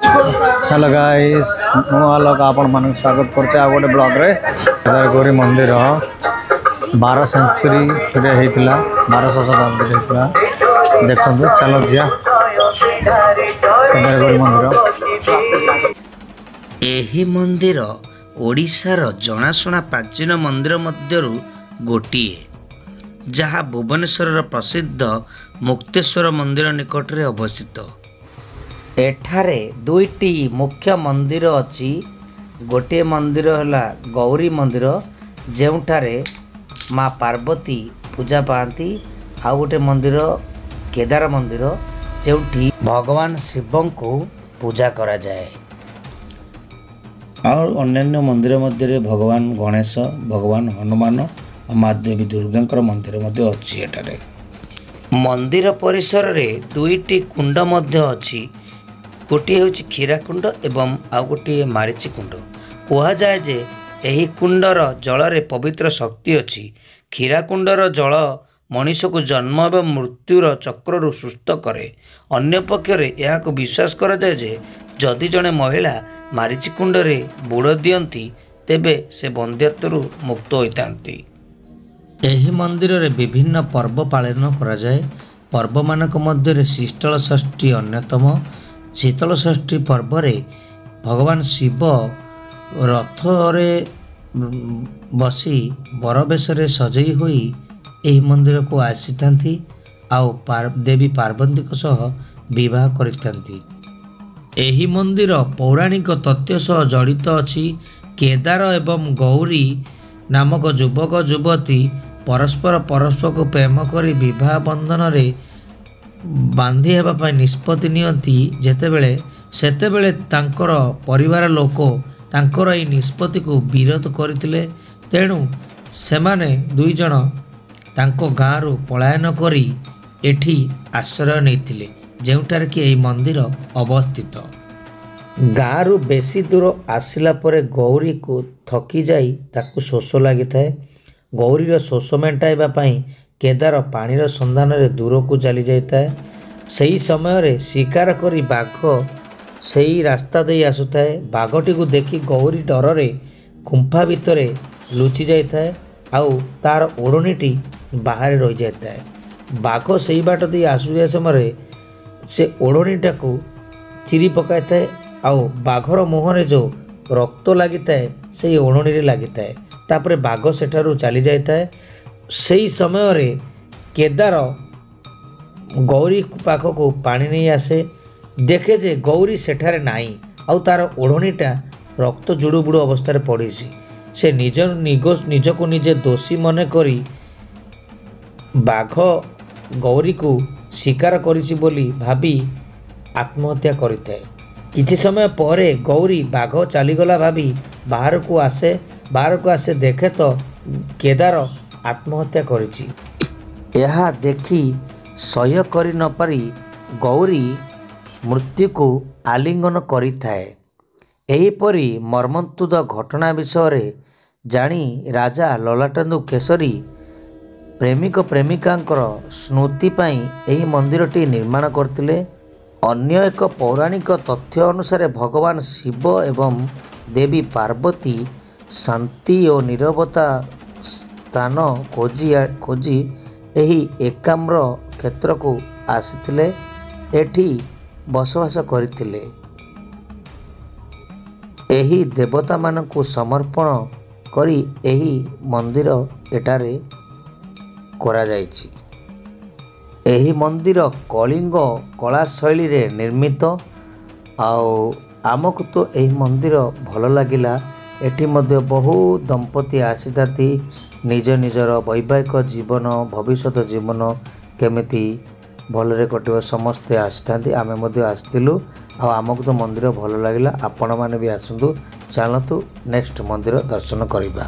Hello guys मु आलोक आपण मन स्वागत करछे आ गोटे ब्लॉग रे गौरी मंदिर 12 सेंचुरी रे हेतिला 1200 शताब्दी हेतिला देखो चलो जिया गौरी मंदिर एही मंदिर ओडिशार जनाशुना प्राचीन मंदिर मध्यरु गोटिए जहाँ भुवनेश्वर प्रसिद्ध मुक्तेश्वर मंदिर निकट रे अवस्थित। एठारे दुईटी मुख्य मंदिर अछि। गोटे मंदिर हला गौरी मंदिर जेउठारे माँ पार्वती पूजा पाती, आ गोटे मंदिर केदार मंदिर जेउठी भगवान शिव को पूजा करा जाए। और अन्य मंदिर मध्य भगवान गणेश, भगवान हनुमान और माँ देवी दुर्गा मंदिर मध्य अच्छी। एठारे मंदिर परिसर रे दुईटी कुंड मध्य अछि। गोटे हूँ क्षीराकुंड एवं आउ गोटे मारिची कुंड। कह जाए जे एही कुंडर जल रे पवित्र शक्ति अछि। क्षीराकुंडर जल मनीष को जन्म एवं मृत्युर चक्रु सुस्थ करे। अन्य पक्षरे यह विश्वास करा जाए जे जदि जड़े महिला मारिची कुंड रे बुड़ दियंती तेबे से बंध्यत्वरु मुक्त होइतांती। एही मंदिर रे विभिन्न पर्व पालन करा जाए। पर्व मानक मध्य शीतल षष्ठी अन्यतम। शीतल षष्ठी पर्व रे भगवान शिव रथ रे बसी बरबेश रे सजई होई एही मंदिर को आसीथांती आउ देवी पार्वती को सह विवाह करिथांती। एही मंदिर पौराणिक तथ्य सह जड़ित अछि। केदार एवं गौरी नामक युवक युवती परस्पर को प्रेम करी विवाह बंधन रे बांधी हेबा पई निष्पत्ति नियंती। जेतेबेले सेतेबेले तांकर परिवार लोक तांकर एई निष्पत्ति को विरोध करथिले। तेणु सेमाने दुई जण तांको गाँ रु पलायन करी एठी आश्रय नैथिले, जेउठार कि एई मंदिर अवस्थित। गाँ रु बेसी दूर आसिला परे गौरी को थकी जाई ताकू शोष लगी थाए। गौरीर शोष मेंटाइबा पई केदार पानीर संधान रे दूर को चली जाए। सही समय रे शिकार करी बाघ सही रास्ता दे आसुथाए। बाघटी को देखी गौरी डर रे गुंफा भितर लुचि जाए आउ तार ओढ़नीटी बाहर रही जाए। बाघ सही बाट दे आसुया समय से ओढ़नीटा को चिरी पकाई थाए आउ बाघर मुहरे जो रक्त लगी थाए से ओढ़नी रे लगी थाए। तापरे बाघ सेठारु चली जाए थाए। सही समय रे केदार गौरी पाख को पानी नहीं आसे। देखे जे गौरी सेठारे नाई आउ तार ओढ़नीटा रक्त जुड़ू बुड़ू अवस्था पड़ी। से निज को निजे दोषी मन करी बाघ गौरी को शिकार करिछि बोली भाबी आत्महत्या करिथाए। किछि समय परे गौरी बाघ चलीगला भाबी बाहर को आसे देखे तो केदार आत्महत्या करिछि। यह देखी सह्य करि न पारी गौरी मृत्यु को आलिंगन करिथाए। एहीपरि मर्मन्तुद घटना विषय जानी राजा ललाटेन्दु केसरी प्रेमिक प्रेमिकांकर स्मृति पाई एही मंदिरटी निर्माण करथिले। अन्य एक पौराणिक तथ्य अनुसार भगवान शिव एवं देवी पार्वती शांति और नीरवता स्थान खोजी एही एकाम्र क्षेत्र को आसीथिले, एठी बसवास करथिले। एही देवता मानकु समर्पण करी एही मंदिर एटारे करा जायछि। एही मंदिर कलिंग कला शैली रे निर्मित। आउ आमको तो एही मंदिर भल लगिला। एठी मध्य बहु दंपति आसीथाती निज निजर वैवाहिक जीवन भविष्यत जीवन केमिति भलरे कटिव समस्ते आसीथाती। आमे मध्य आसिथिलु आ आमको तो मंदिर भल लगिला। आपण माने भी आसंतु, चलतु नेक्स्ट मंदिर दर्शन करिबा।